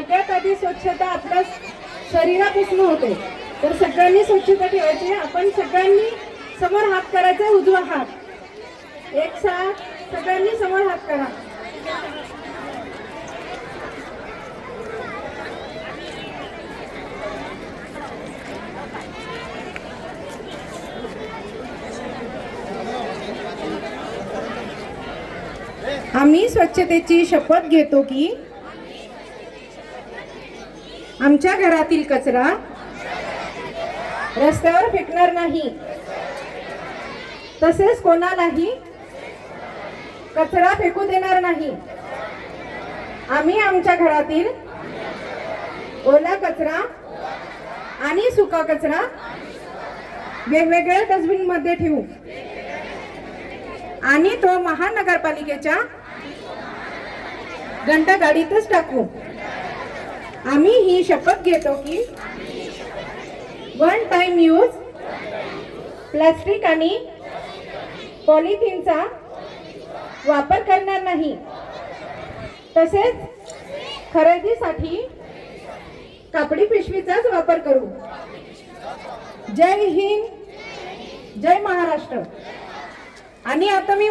सगळ्यात आधी स्वच्छता आपल्या शरीरापासून होते, तर सगळ्यांनी स्वच्छता ठेवायची. आपण सगळ्यांनी समोर हात करायचा, उजवा हात एक साथ सगळ्यांनी समोर हात करा. आम्ही स्वच्छतेची शपथ घेतो की आमच्या घरातील कचरा रस्त्यावर फेकणार नाही, तसेच कोणालाही कचरा फेकू देणार नाही. आम्ही आमच्या घरातील ओला कचरा आणि सुका कचरा वेगवेगळ्या डस्टबिन मध्ये ठेवू आणि तो महानगरपालिकेच्या घंटागाडीतच टाकू. आम्ही ही शपथ घेतो की वन टाइम यूज प्लास्टिक आणि पॉलिथिनचा वापर करणार नाही, तसेच खरेदीसाठी कापडी पिशवीचाच वापर करू. जय हिंद, जय महाराष्ट्र. आणि आता मी